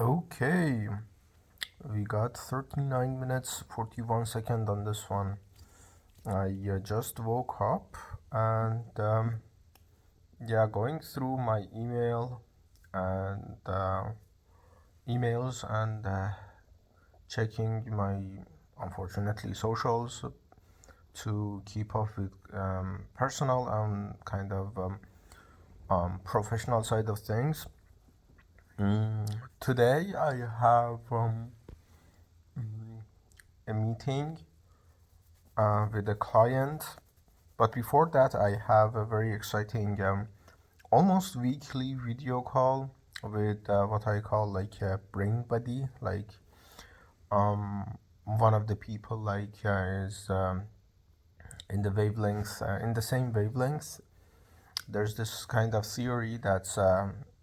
Okay, we got 39 minutes 41 seconds on this one. I just woke up and yeah, going through my and emails and checking my unfortunately socials to keep up with personal and professional side of things. Today I have a meeting with a client. But before that, I have a very exciting, almost weekly video call with what I call like a brain buddy. Like one of the people is in the wavelengths, in the same wavelengths. There's this kind of theory that's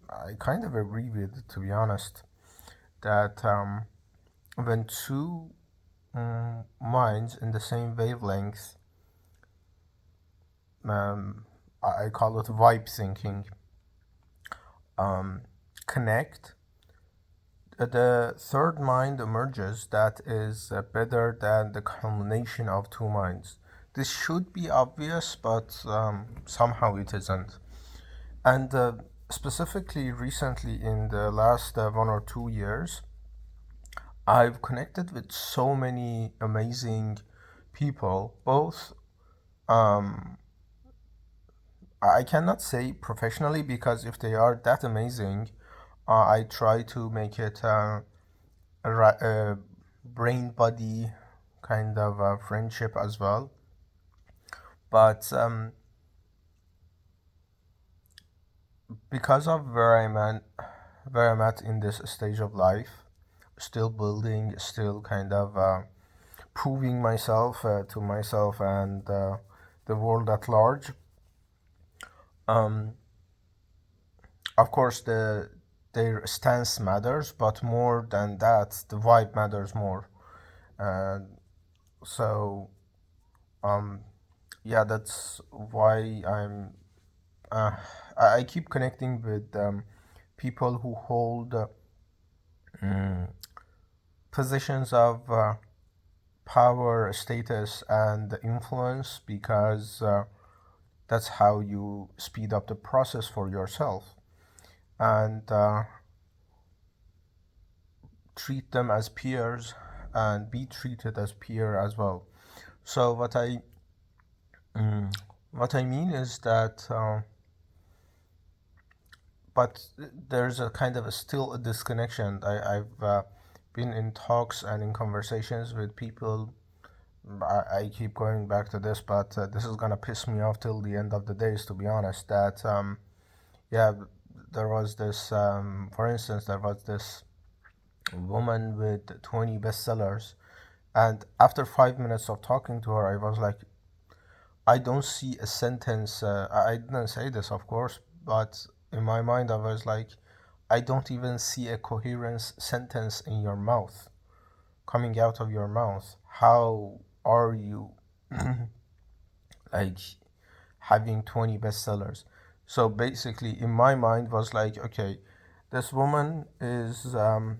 I kind of agree with, to be honest, that when two minds in the same wavelengths, I call it vibe thinking, connect, the third mind emerges that is better than the combination of two minds. This should be obvious, but somehow it isn't. And specifically, recently, in the last 1 or 2 years, I've connected with so many amazing people, both I cannot say professionally because if they are that amazing, I try to make it a brain body kind of friendship as well. But because of where I'm at in this stage of life, still building, still kind of proving myself to myself and the world at large. Um, of course, their stance matters, but more than that, the vibe matters more. Uh, so yeah, that's why uh, I keep connecting with people who hold positions of power, status, and influence because that's how you speed up the process for yourself and treat them as peers and be treated as peer as well. So what I mean is that, but there's a kind of still a disconnection. I've been in talks and in conversations with people. I keep going back to this, but this is gonna piss me off till the end of the days, to be honest. That yeah, there was this, for instance, there was this woman with 20 bestsellers, and after 5 minutes of talking to her, I was like, I don't see a sentence. I didn't say this, of course, but in my mind, I was like, I don't even see a coherent sentence in your mouth, coming out of your mouth. How are you like having 20 bestsellers? So basically, in my mind, was like, okay, this woman is a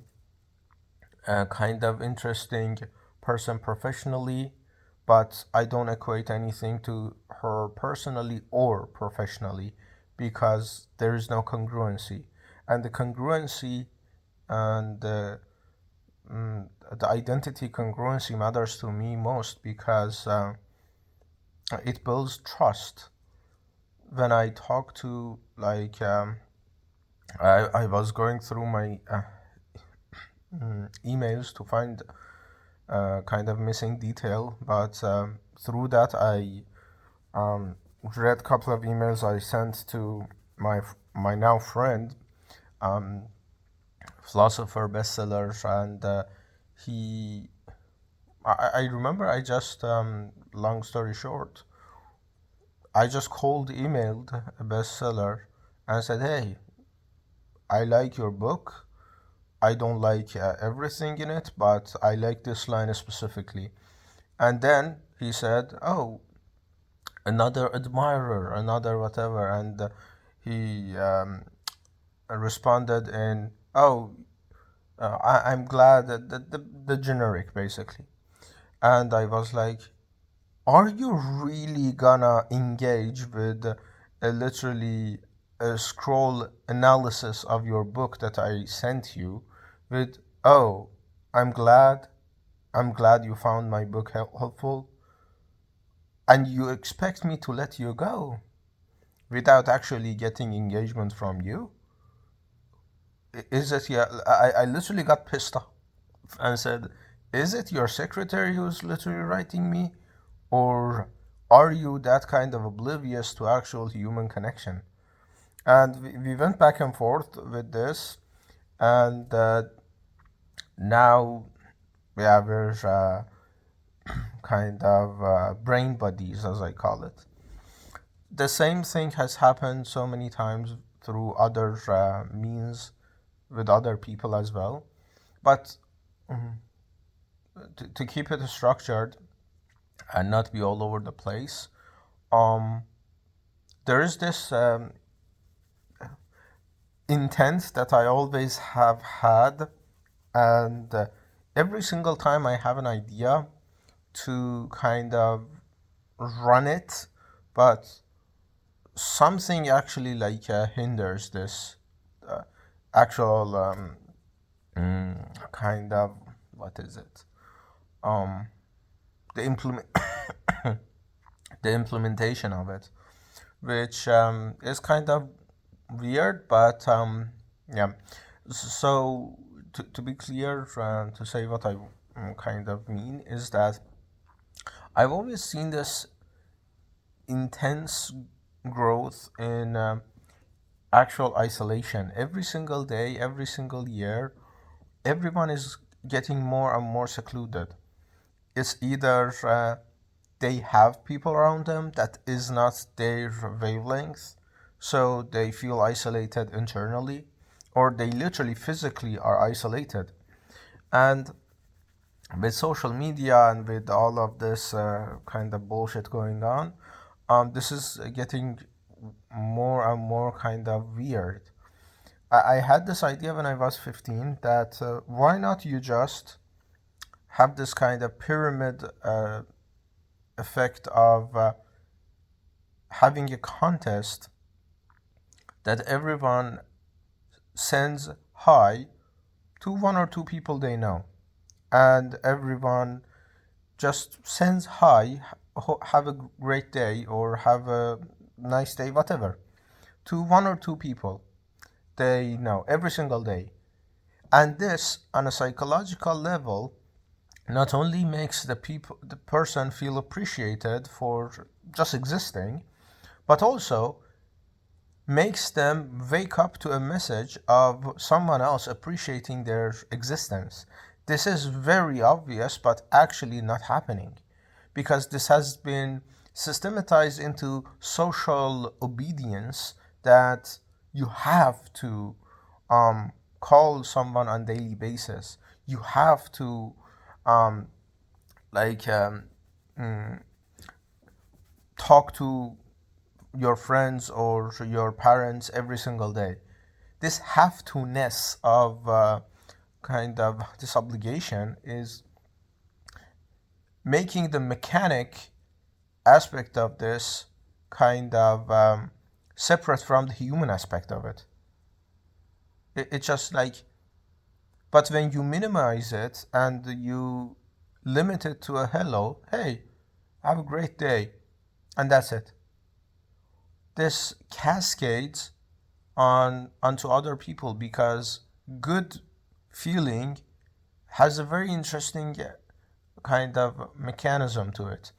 kind of interesting person professionally, but I don't equate anything to her personally or professionally because there is no congruency. And the congruency and the identity congruency matters to me most because it builds trust. When I talk to, I was going through my emails to find kind of missing detail, but through that I read a couple of emails I sent to my now friend, philosopher, bestsellers, and he. I remember I just long story short, I just cold emailed a bestseller and said, "Hey, I like your book. I don't like everything in it, but I like this line specifically." And then he said, "Oh, another admirer, another whatever," and he responded in, "Oh, I'm glad that the generic basically. And I was like, are you really gonna engage with literally a scroll analysis of your book that I sent you with, oh, I'm glad, I'm glad you found my book helpful, and you expect me to let you go without actually getting engagement from you? Is it, yeah, I literally got pissed off and said, is it your secretary who's literally writing me? Or are you that kind of oblivious to actual human connection? And we went back and forth with this, and now, yeah, we're kind of brain buddies, as I call it. The same thing has happened so many times through other means with other people as well. But to keep it structured and not be all over the place, um, there is this intent that I always have had, and every single time I have an idea to kind of run it, but something actually like hinders this uh, actual kind of, what is it, um the implement the implementation of it, which is kind of weird, but yeah. So to be clear, to say what I kind of mean is that I've always seen this intense growth in actual isolation. Every single day, every single year, everyone is getting more and more secluded. It's either they have people around them that is not their wavelength, so they feel isolated internally, or they literally physically are isolated. And with social media and with all of this kind of bullshit going on, this is getting more and more kind of weird. I had this idea when I was 15 that why not you just have this kind of pyramid effect of having a contest that everyone sends hi to one or two people they know, and everyone just sends hi, have a great day or have a nice day, whatever, to one or two people they know every single day. And this, on a psychological level, not only makes the person feel appreciated for just existing, but also makes them wake up to a message of someone else appreciating their existence. This is very obvious, but actually not happening, because this has been systematized into social obedience that you have to call someone on daily basis. You have to um, like talk to your friends or your parents every single day. This have to ness of kind of this obligation is making the mechanic aspect of this kind of separate from the human aspect of it. It's just like, but when you minimize it and you limit it to a hello, hey, have a great day, and that's it. This cascades onto other people because good feeling has a very interesting kind of mechanism to it.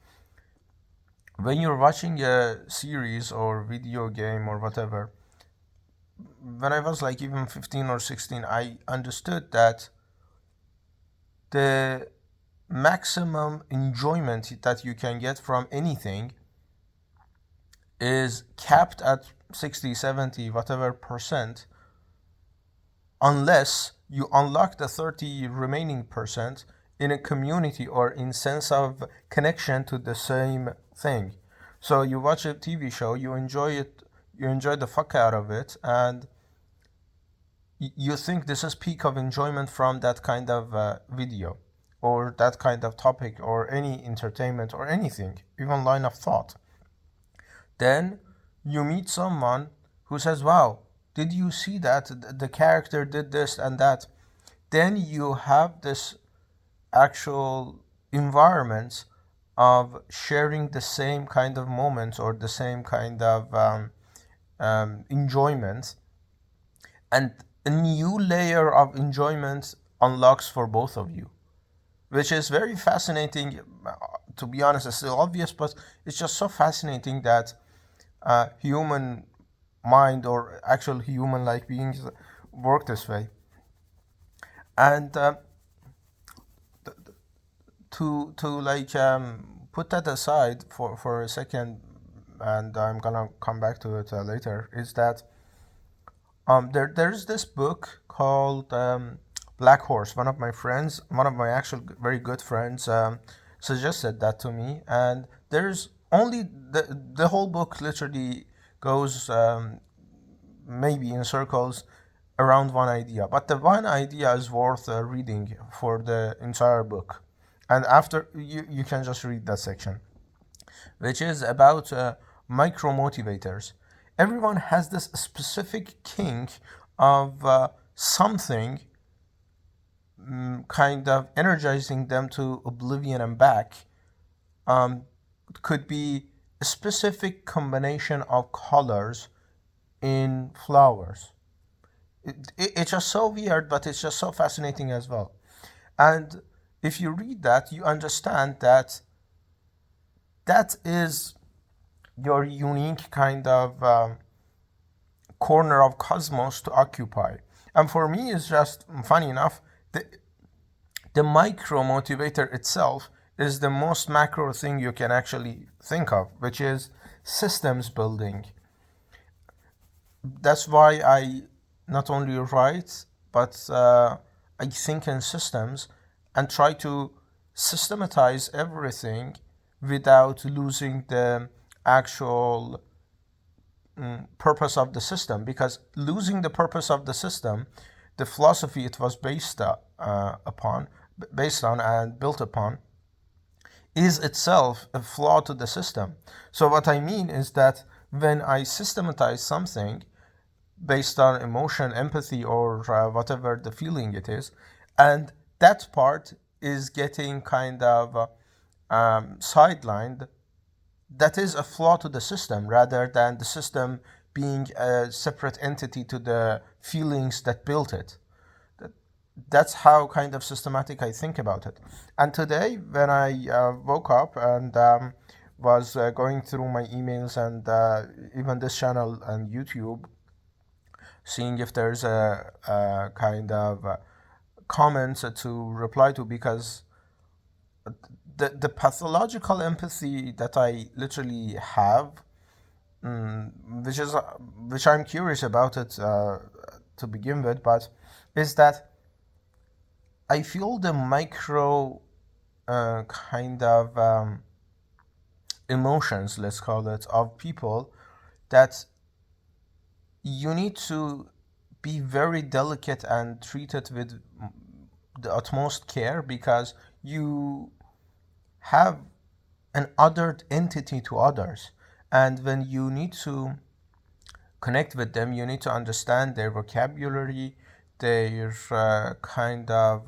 When you're watching a series or video game or whatever, when I was like even 15 or 16, I understood that the maximum enjoyment that you can get from anything is capped at 60, 70, whatever percent, unless you unlock the 30 remaining percent in a community or in sense of connection to the same thing. So you watch a TV show, you enjoy it, you enjoy the fuck out of it, and you think this is peak of enjoyment from that kind of video or that kind of topic or any entertainment or anything, even line of thought. Then you meet someone who says, wow, did you see that? The character did this and that. Then you have this actual environment of sharing the same kind of moments or the same kind of enjoyment, and a new layer of enjoyment unlocks for both of you, which is very fascinating. To be honest, it's still obvious, but it's just so fascinating that human mind or actual human-like beings work this way. And to like put that aside for a second, and I'm gonna come back to it later, is that there's this book called Black Horse. One of my actual very good friends, suggested that to me, and there's only the whole book literally goes maybe in circles around one idea, but the one idea is worth reading for the entire book. And after you can just read that section, which is about micro motivators. Everyone has this specific kink of something kind of energizing them to oblivion and back. It could be a specific combination of colors in flowers. It's just so weird, but it's just so fascinating as well. And if you read that, you understand that that is your unique kind of corner of cosmos to occupy. And for me, it's just funny enough, the micro motivator itself is the most macro thing you can actually think of, which is systems building. That's why I not only write, but I think in systems and try to systematize everything without losing the actual purpose of the system. Because losing the purpose of the system, the philosophy it was based on and built upon, is itself a flaw to the system. So what I mean is that when I systematize something based on emotion, empathy, or whatever the feeling it is, and that part is getting kind of sidelined, that is a flaw to the system rather than the system being a separate entity to the feelings that built it. That's how kind of systematic I think about it. And today, when I woke up and was going through my emails and even this channel and YouTube, seeing if there's a kind of comments to reply to, because the pathological empathy that I literally have, which I'm curious about it to begin with, but is that I feel the micro kind of emotions, let's call it, of people that you need to be very delicate and treat it with the utmost care, because you have an othered entity to others. And when you need to connect with them, you need to understand their vocabulary, their kind of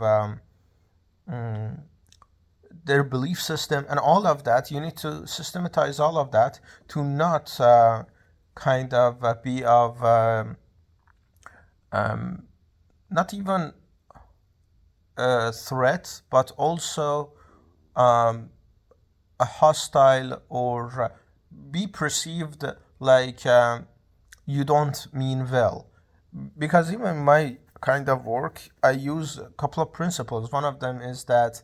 their belief system, and all of that. You need to systematize all of that to not kind of be of not even a threat, but also a hostile, or be perceived like you don't mean well. Because even in my kind of work, I use a couple of principles. One of them is that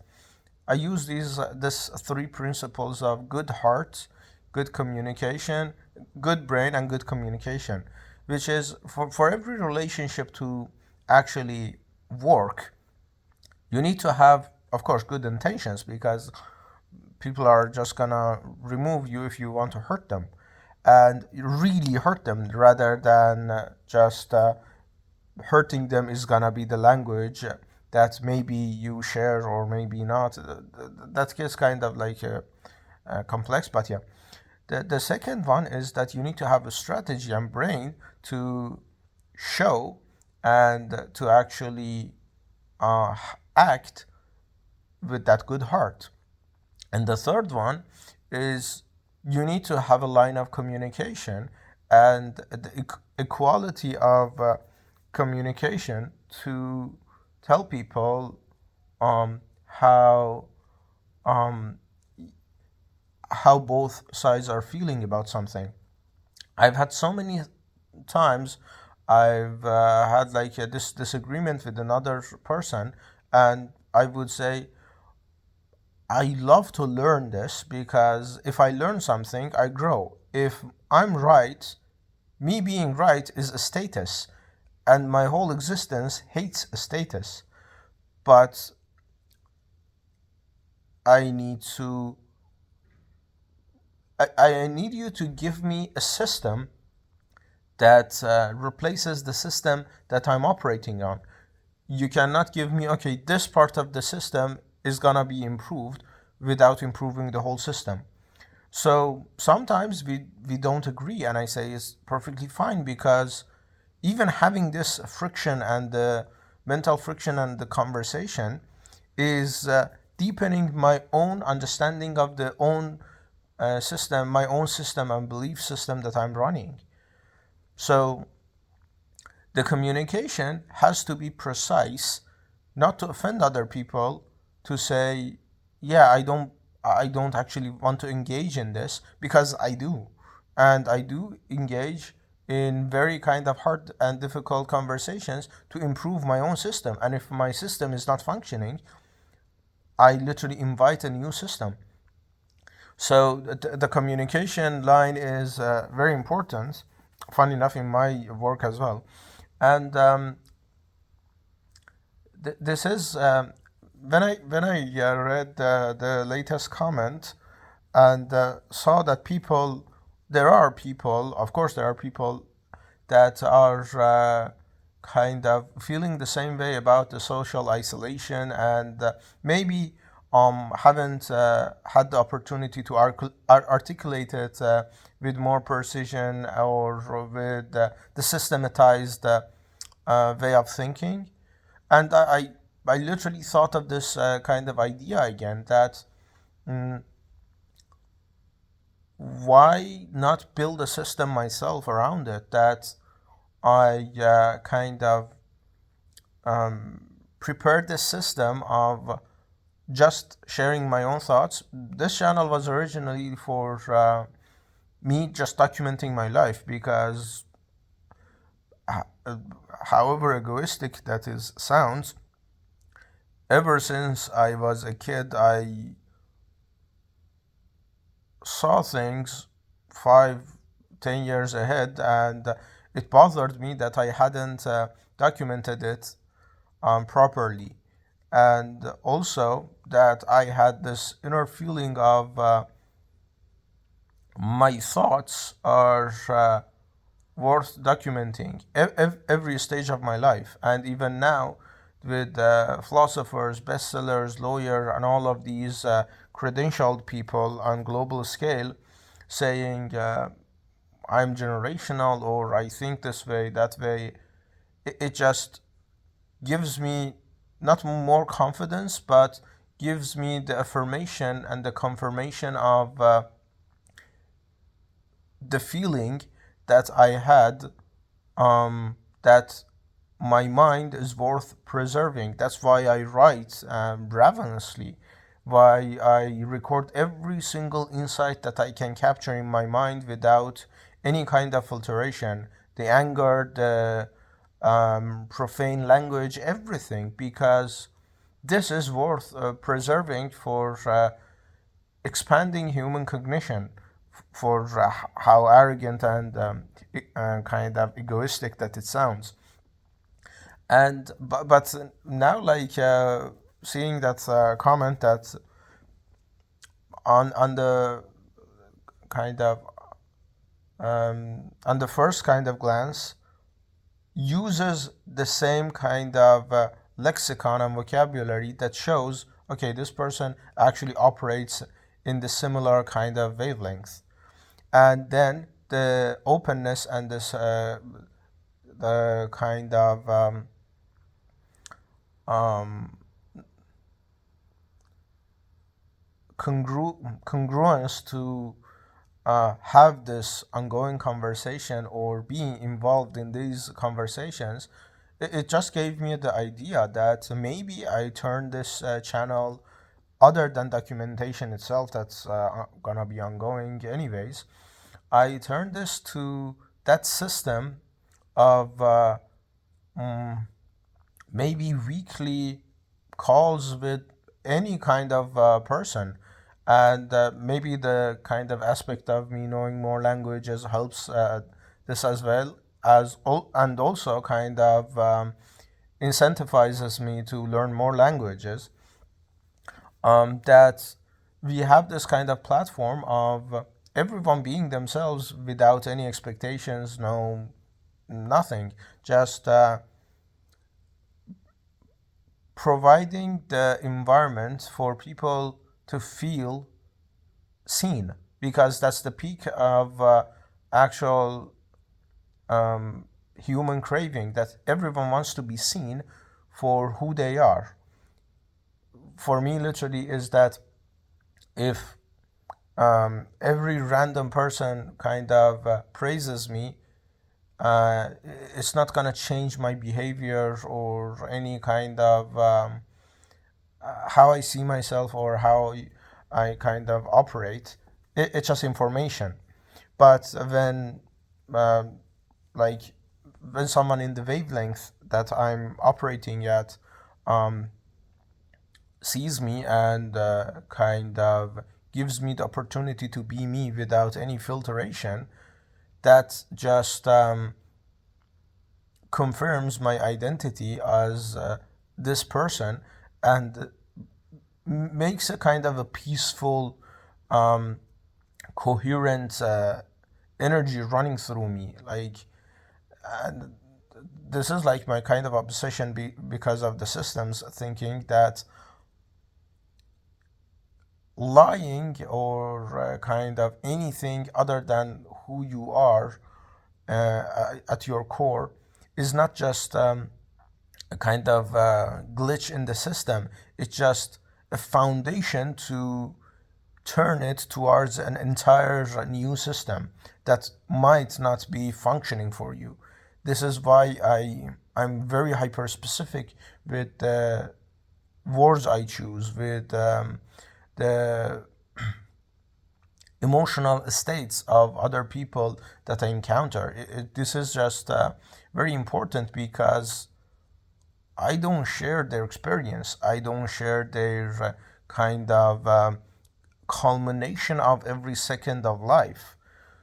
I use this three principles of good heart, good communication, good brain, and good communication, which is for every relationship to actually work, you need to have, of course, good intentions, because people are just gonna remove you if you want to hurt them and really hurt them, rather than just hurting them is gonna be the language that maybe you share or maybe not. That gets kind of like complex, but yeah. The second one is that you need to have a strategy and brain to show and to actually uh, act with that good heart. And the third one is you need to have a line of communication and the equality of communication to tell people how um, how both sides are feeling about something. I've had so many times I've had like this disagreement with another person, and I would say I love to learn this because if I learn something, I grow. If I'm right, me being right is a status, and my whole existence hates a status. But I need to, I need you to give me a system that replaces the system that I'm operating on. You cannot give me, okay, this part of the system is gonna be improved without improving the whole system. So sometimes we don't agree, and I say it's perfectly fine because even having this friction and the mental friction and the conversation is deepening my own understanding of the own system, my own system and belief system that I'm running. So the communication has to be precise, not to offend other people, to say, yeah, I don't actually want to engage in this because I do. And I do engage in very kind of hard and difficult conversations to improve my own system. And if my system is not functioning, I literally invite a new system. So the communication line is very important, funny enough, in my work as well. And this is when I read the latest comment and saw that there are people, of course, there are people that are kind of feeling the same way about the social isolation and maybe haven't had the opportunity to articulate it with more precision or with the systematized way of thinking. And I literally thought of this kind of idea again that mm, why not build a system myself around it that I kind of prepared this system of just sharing my own thoughts. This channel was originally for me just documenting my life because, however egoistic that is sounds, ever since I was a kid, I saw things 5, 10 years ahead, and it bothered me that I hadn't documented it properly. And also that I had this inner feeling of my thoughts are worth documenting every stage of my life. And even now, with philosophers, bestsellers, lawyers, and all of these credentialed people on global scale saying, I'm generational or I think this way, that way, it just gives me not more confidence, but gives me the affirmation and the confirmation of the feeling that I had, that my mind is worth preserving. That's why I write ravenously, why I record every single insight that I can capture in my mind without any kind of filtration. The anger, the profane language, everything, because this is worth preserving for expanding human cognition, for how arrogant and kind of egoistic that it sounds. And but now, like seeing that comment that on the kind of on the first kind of glance, uses the same kind of lexicon and vocabulary that shows, okay, this person actually operates in the similar kind of wavelength. And then the openness and this the kind of um, congruence to have this ongoing conversation or being involved in these conversations, it just gave me the idea that maybe I turn this channel, other than documentation itself that's gonna be ongoing anyways, I turn this to that system of maybe weekly calls with any kind of person. And maybe the kind of aspect of me knowing more languages helps this as well as and also kind of incentivizes me to learn more languages. That we have this kind of platform of everyone being themselves without any expectations, no nothing, just providing the environment for people to feel seen, because that's the peak of actual human craving, that everyone wants to be seen for who they are. For me, literally, is that if every random person kind of praises me, uh, it's not gonna change my behavior or any kind of how I see myself or how I kind of operate. It's just information. But when, um, like, when someone in the wavelength that I'm operating at um, sees me and kind of gives me the opportunity to be me without any filtration, that just confirms my identity as this person, and makes a kind of a peaceful, um, coherent energy running through me. Like, and this is like my kind of obsession because of the systems thinking that lying or kind of anything other than who you are at your core is not just a kind of glitch in the system. It's just a foundation to turn it towards an entire new system that might not be functioning for you. This is why I'm very hyper specific with the words I choose, with the emotional states of other people that I encounter. This is just very important because I don't share their experience. I don't share their kind of culmination of every second of life.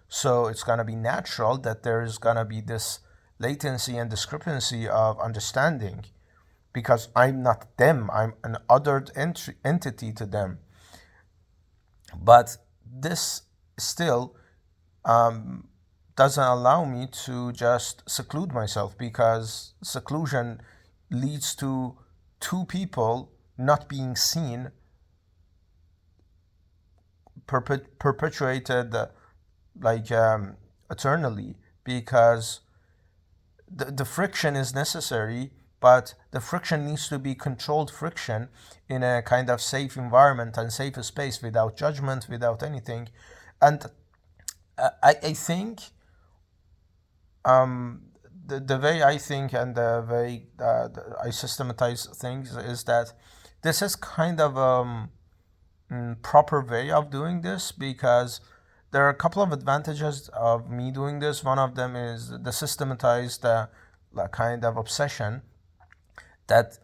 So it's going to be natural that there's going to be this latency and discrepancy of understanding, because I'm not them, I'm an othered entity to them. But this still um, doesn't allow me to just seclude myself, because seclusion leads to two people not being seen, perpetuated like eternally, because the friction is necessary, but the friction needs to be controlled friction in a kind of safe environment and safe space without judgment, without anything. And I think the way I think and the way I systematize things is that this is kind of proper way of doing this, because there are a couple of advantages of me doing this. One of them is the systematized kind of obsession that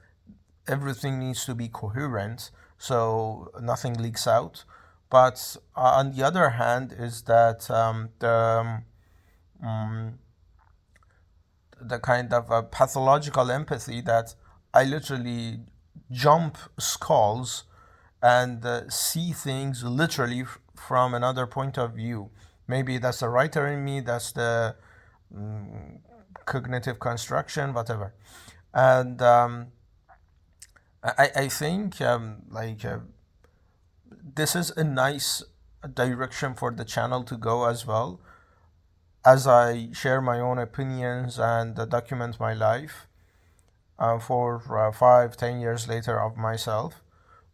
everything needs to be coherent so nothing leaks out. But on the other hand, is that the kind of pathological empathy that I literally jump skulls and see things literally from another point of view. Maybe that's the writer in me, that's the cognitive construction, whatever. And I think this is a nice direction for the channel to go as well, as I share my own opinions and document my life for 5-10 years later of myself.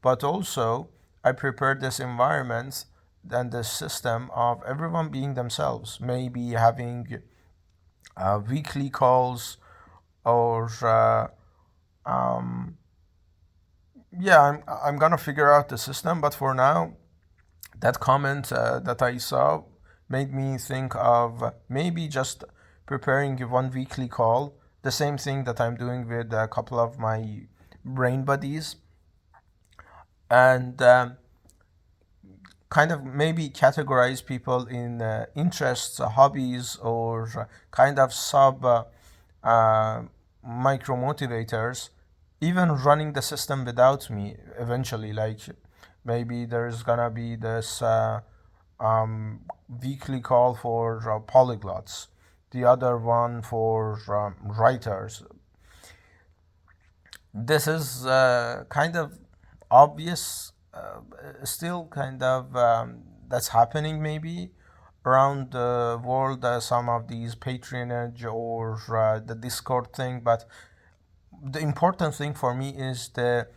But also, I prepared this environment and this system of everyone being themselves, maybe having weekly calls or yeah, I'm gonna figure out the system. But for now, that comment that I saw made me think of maybe just preparing one weekly call, the same thing that I'm doing with a couple of my brain buddies, and kind of maybe categorize people in interests, hobbies, or kind of sub micro motivators, even running the system without me eventually. Like maybe there's gonna be this weekly call for polyglots, the other one for writers. This is kind of obvious, still kind of that's happening maybe around the world, some of these patronage or the Discord thing. But the important thing for me is the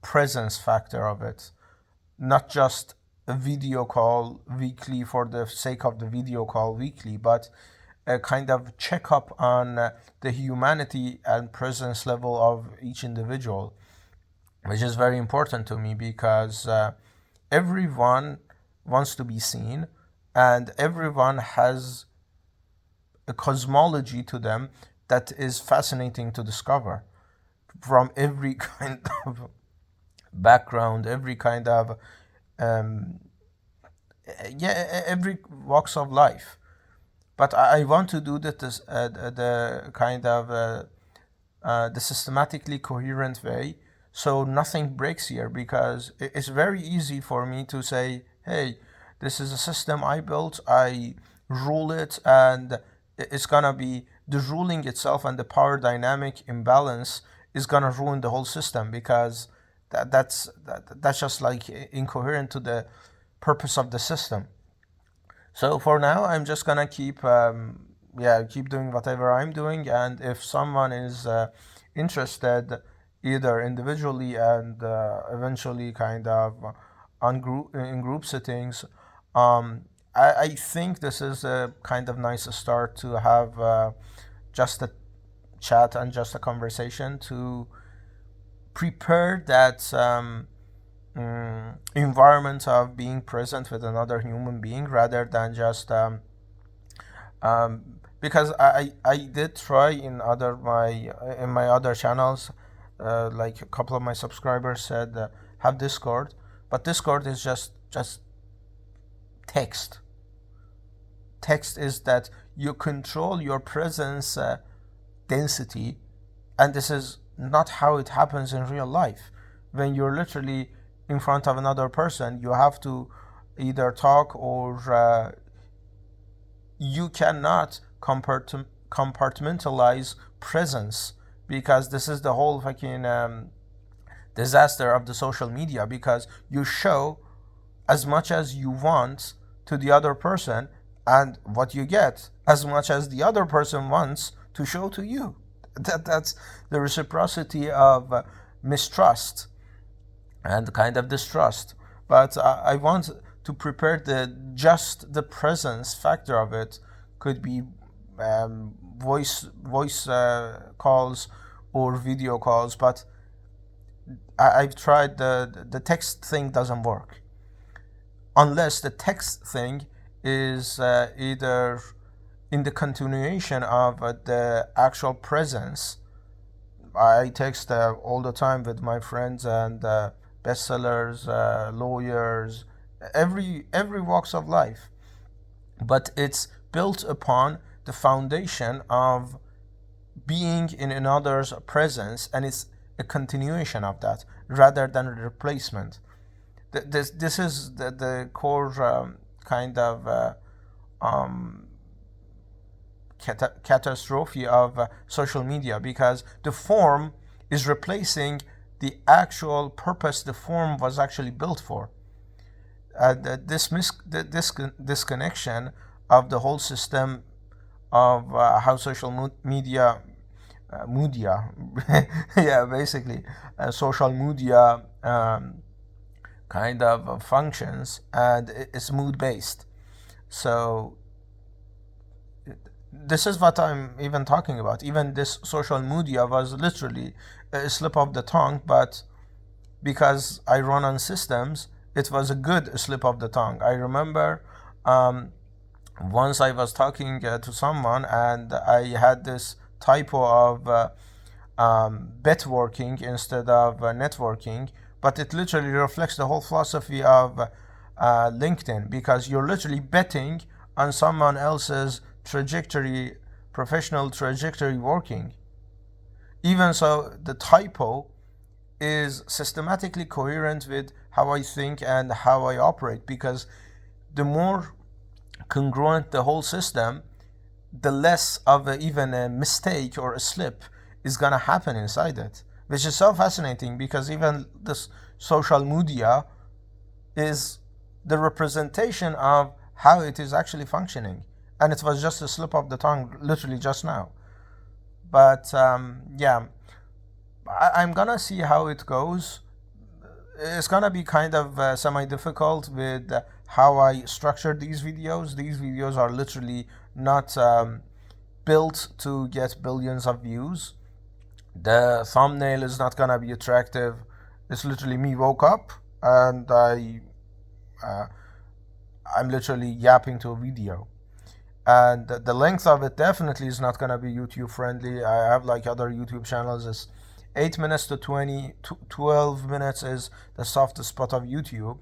presence factor of it, not just a video call weekly for the sake of the video call weekly, but a kind of checkup on the humanity and presence level of each individual, which is very important to me because everyone wants to be seen, and everyone has a cosmology to them that is fascinating to discover, from every kind of background, every kind of every walks of life. But I want to do this the kind of the systematically coherent way, so nothing breaks here, because it's very easy for me to say, hey, this is a system I built, I rule it, and it's gonna be the ruling itself, and the power dynamic imbalance is gonna ruin the whole system, because that's just like incoherent to the purpose of the system. So for now, I'm just gonna keep keep doing whatever I'm doing, and if someone is interested, either individually and eventually kind of on group settings, I think this is a kind of nice start to have just a chat and just a conversation to prepare that environment of being present with another human being, rather than just because I did try in my other channels, like a couple of my subscribers said have Discord, but Discord is just text. Text is that you control your presence density, and this is not how it happens in real life. When you're literally in front of another person, you have to either talk or you cannot compartmentalize presence, because this is the whole fucking disaster of the social media, because you show as much as you want to the other person, and what you get as much as the other person wants to show to you. That's the reciprocity of mistrust and kind of distrust. But I want to prepare the presence factor of it. Could be voice calls or video calls, but I've tried the text thing doesn't work, unless the text thing is either in the continuation of the actual presence. I text all the time with my friends and bestsellers, lawyers, every walks of life, but it's built upon the foundation of being in another's presence, and it's a continuation of that rather than a replacement. This is the core kind of catastrophe of social media, because the form is replacing the actual purpose the form was actually built for. This disconnection of the whole system of how social media, yeah, basically, social media kind of functions, and it's mood based. So this is what I'm even talking about. Even this social media was literally a slip of the tongue, but because I run on systems, it was a good slip of the tongue. I remember once I was talking to someone and I had this typo of bet working instead of networking, but it literally reflects the whole philosophy of LinkedIn, because you're literally betting on someone else's trajectory, professional trajectory working. Even so, the typo is systematically coherent with how I think and how I operate, because the more congruent the whole system, the less of even a mistake or a slip is gonna happen inside it, which is so fascinating, because even this social media is the representation of how it is actually functioning, and it was just a slip of the tongue literally just now. But yeah, I'm gonna see how it goes. It's gonna be kind of semi-difficult with how I structure these videos. These videos are literally not built to get billions of views. The thumbnail is not gonna be attractive. It's literally me woke up and I'm literally yapping to a video. And the length of it definitely is not gonna be YouTube friendly. I have like other YouTube channels. It's 8 minutes to 12 minutes is the softest spot of YouTube.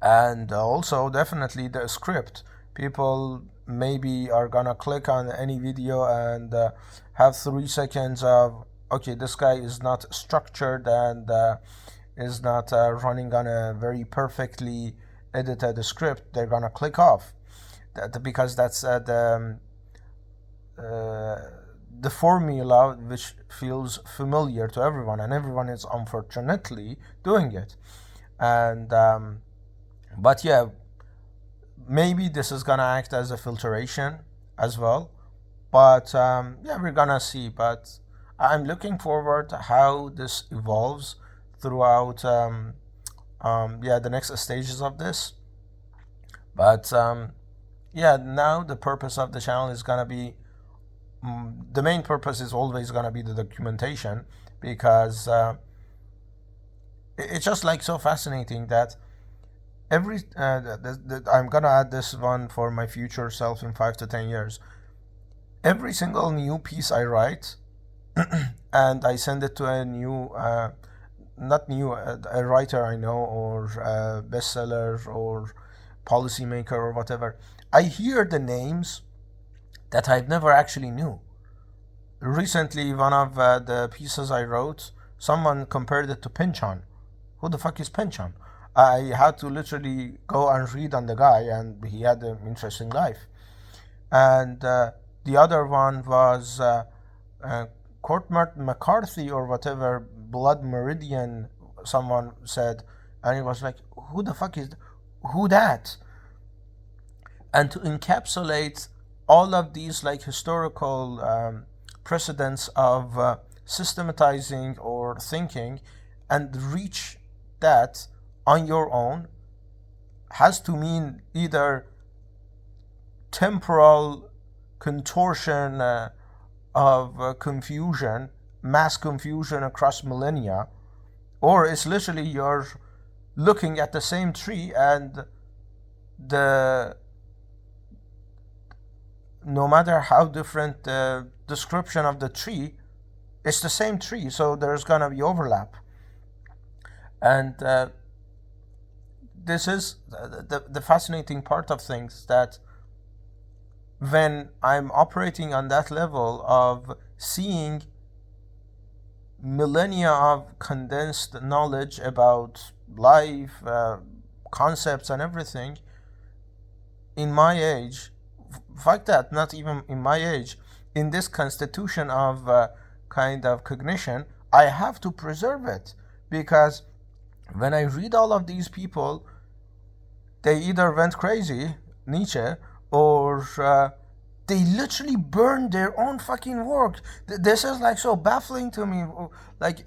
And also definitely the script. People maybe are gonna click on any video and have 3 seconds of, okay, this guy is not structured and is not running on a very perfectly edited script. They're gonna click off because that's the formula which feels familiar to everyone, and everyone is unfortunately doing it. And but yeah, maybe this is gonna act as a filtration as well. But yeah, we're gonna see. But I'm looking forward to how this evolves throughout yeah, the next stages of this. But yeah, now the purpose of the channel is gonna be, the main purpose is always gonna be the documentation, because it's just like so fascinating that every I'm gonna add this one for my future self in 5 to 10 years. Every single new piece I write and I send it to a new not new a writer I know, or a bestseller or policymaker or whatever, I hear the names that I've never actually knew. Recently, one of the pieces I wrote, someone compared it to Pynchon. Who the fuck is Pynchon? I had to literally go and read on the guy, and he had an interesting life. And the other one was Cormac McCarthy or whatever, Blood Meridian, someone said, and it was like, who the fuck is, who that? And to encapsulate all of these like historical precedents of systematizing or thinking and reach that on your own has to mean either temporal contortion of confusion, mass confusion across millennia, or it's literally you're looking at the same tree and the no matter how different the description of the tree, it's the same tree, so there's gonna be overlap. And this is the fascinating part of things, that when I'm operating on that level of seeing millennia of condensed knowledge about life, concepts and everything, in my age, fuck that, not even in my age. In this constitution of kind of cognition, I have to preserve it, because when I read all of these people, they either went crazy, Nietzsche, or they literally burned their own fucking work. This is like so baffling to me. Like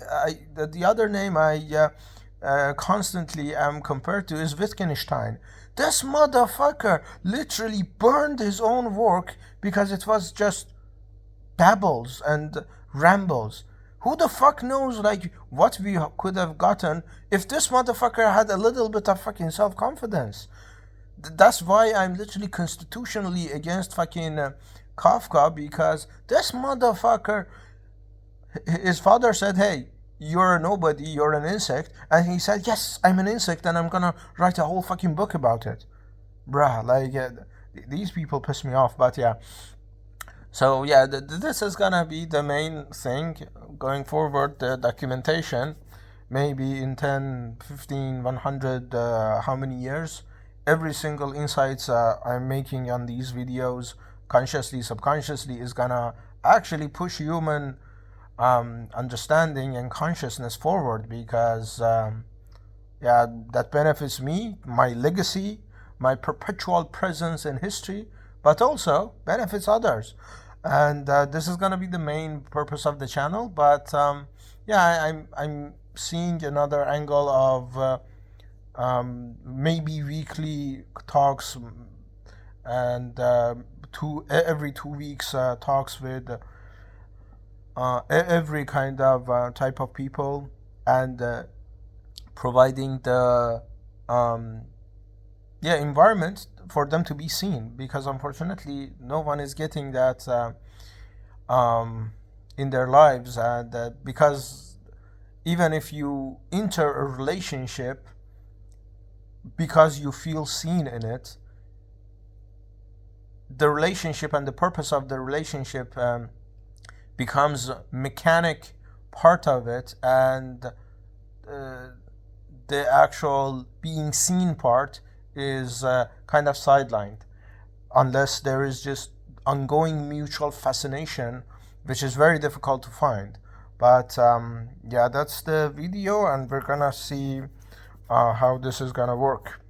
the other name I constantly am compared to is Wittgenstein. This motherfucker literally burned his own work because it was just babbles and rambles. Who the fuck knows, like, what we could have gotten if this motherfucker had a little bit of fucking self-confidence. That's why I'm literally constitutionally against fucking Kafka, because this motherfucker, his father said, hey, you're a nobody, you're an insect, and he said, yes, I'm an insect and I'm gonna write a whole fucking book about it. Bruh, like, these people piss me off, but yeah. So yeah, this is gonna be the main thing going forward, the documentation. Maybe in 10, 15, 100, how many years, every single insights I'm making on these videos, consciously, subconsciously, is gonna actually push human understanding and consciousness forward, because yeah, that benefits me, my legacy, my perpetual presence in history, but also benefits others. And this is gonna be the main purpose of the channel. But yeah, I'm seeing another angle of maybe weekly talks, and every 2 weeks talks with every kind of type of people, and providing the yeah, environment for them to be seen, because unfortunately no one is getting that in their lives. And because even if you enter a relationship because you feel seen in it, the relationship and the purpose of the relationship becomes mechanic part of it, and the actual being seen part is kind of sidelined, unless there is just ongoing mutual fascination, which is very difficult to find. But yeah, that's the video, and we're gonna see how this is gonna work.